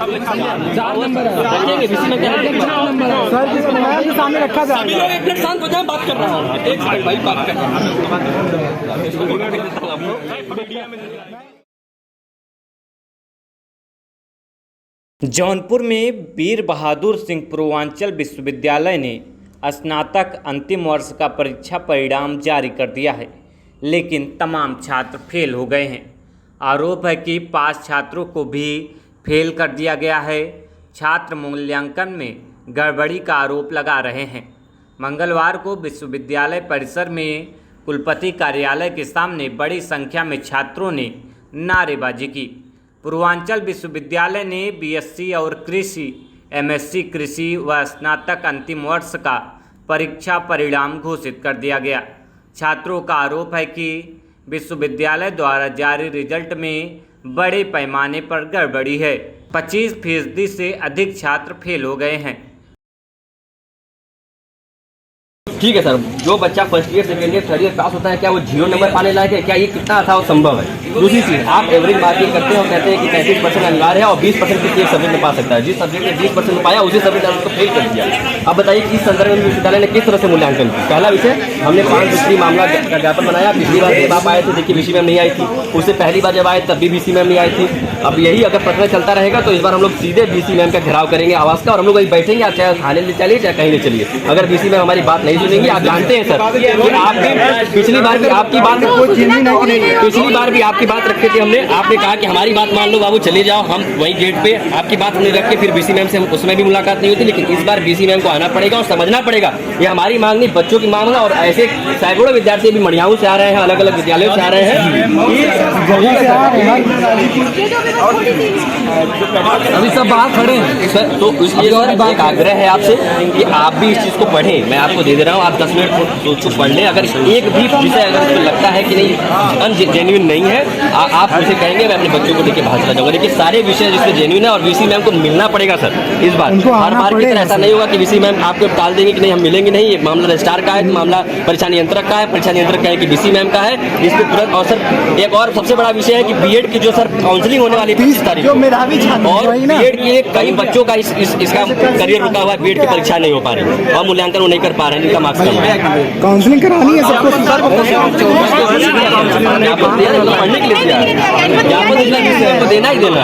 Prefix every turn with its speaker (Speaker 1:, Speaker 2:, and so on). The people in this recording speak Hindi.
Speaker 1: 4 नंबर रखेंगे बीसी में क्या रखेंगे? 4 नंबर सर जिसको मोबाइल के सामने रखा जाए। सभी लोग एक मिनट शांत हो जाए, बात कर रहा हूँ। एक सेकंड भाई, बात कर रहा हूँ।
Speaker 2: जौनपुर में वीर बहादुर सिंह पूर्वांचल विश्वविद्यालय ने स्नातक अंतिम वर्ष का परीक्षा परिणाम जारी कर दिया है, लेकिन तमाम छात्र फेल हो गए हैं। आरोप है कि पास छात्रों को भी फेल कर दिया गया है। छात्र मूल्यांकन में गड़बड़ी का आरोप लगा रहे हैं। मंगलवार को विश्वविद्यालय परिसर में कुलपति कार्यालय के सामने बड़ी संख्या में छात्रों ने नारेबाजी की। पूर्वांचल विश्वविद्यालय ने बीएससी और कृषि, एमएससी कृषि व स्नातक अंतिम वर्ष का परीक्षा परिणाम घोषित कर दिया गया। छात्रों का आरोप है कि विश्वविद्यालय द्वारा जारी रिजल्ट में बड़े पैमाने पर गड़बड़ी है। 25% से अधिक छात्र फेल हो गए हैं।
Speaker 3: ठीक है सर, जो बच्चा first year, second year, third year pass होता है, क्या वो 0 नंबर पाने लायक है? क्या ये कितना अथाव संभव है? दूसरी चीज़, आप एवरेज मार्किंग करते हैं और कहते हैं कि 35% अनिवार्य है और 20% किसी एक सब्जेक्ट में पा सकता है। जिस सब्जेक्ट में 20% में पाया उसी सब्जेक्ट में उसको फेल कर दिया। अब बताइए कि इस संदर्भ में विश्वविद्यालय ने किस तरह से मूल्यांकन किया? पहला विषय, हमने 5 दूसरी मामला का ज्ञापन बनाया। पिछली बार जब आप आए थे, देखिए बीसी मैम नहीं आई थी। उससे पहली बार जब आए तब भी बीसी मैम नहीं आई थी। अब यही अगर प्रश्न चलता रहेगा तो इस बार हम लोग सीधे बीसी मैम का घेराव करेंगे आवास का, और हम लोग वही बैठेंगे। आप चाहे थाने ले चलिए चाहे कहीं ले चलिए, अगर बीसी मैम हमारी बात नहीं सुनेंगी। आप जानते हैं सर कि आपने पिछली बार भी आपकी बात रखे थे हमने। आपने कहा कि हमारी बात मान लो बाबू, चले जाओ। हम वही गेट पे आपकी बात हमने रख के फिर बीसी मैम से हम उसमें भी मुलाकात नहीं होती। लेकिन इस बार बीसी मैम को आना पड़ेगा और समझना पड़ेगा ये हमारी मांग नहीं, बच्चों की मांग है। और ऐसे सैकड़ों विद्यार्थी भी मड़ियाऊ से आ रहे हैं, अलग अलग विद्यालयों से आ रहे हैं, अभी सब बाहर खड़े हैं सर। तो इसलिए एक आग्रह है आपसे कि आप भी इस चीज़ को पढ़ें। मैं आपको दे रहा हूँ, आप 10 मिनट सोच को पढ़ लें। अगर एक भी विषय अगर उसको लगता है कि नहीं अनजेन्युइन नहीं है, आप मुझे कहेंगे, मैं अपने बच्चों को लेकर भाषण जाऊंगा। लेकिन सारे विषय जिसमें जेन्युइन है और वीसी मैम को मिलना पड़ेगा सर इस बार। हर बार की तरह ऐसा नहीं होगा कि वीसी मैम आपको टाल देंगे कि नहीं हम मिलेंगे नहीं। ये मामला रजिस्ट्रार का है, मामला परीक्षा नियंत्रक का है, परीक्षा नियंत्रक का है कि वीसी मैम का है। इस पर तुरंत। और सर एक और सबसे बड़ा विषय है कि बीएड की जो सर काउंसलिंग होने वाली 30 तारीख और बीएड के कई बच्चों का इसका करियर रुका हुआ है। बीएड की परीक्षा नहीं हो पा रही और मूल्यांकन वो नहीं कर पा रहे हैं, इनका मार्क्स कम है।
Speaker 1: काउंसलिंग करानी है सबको
Speaker 3: पढ़ने के लिए दिया, देना ही देना।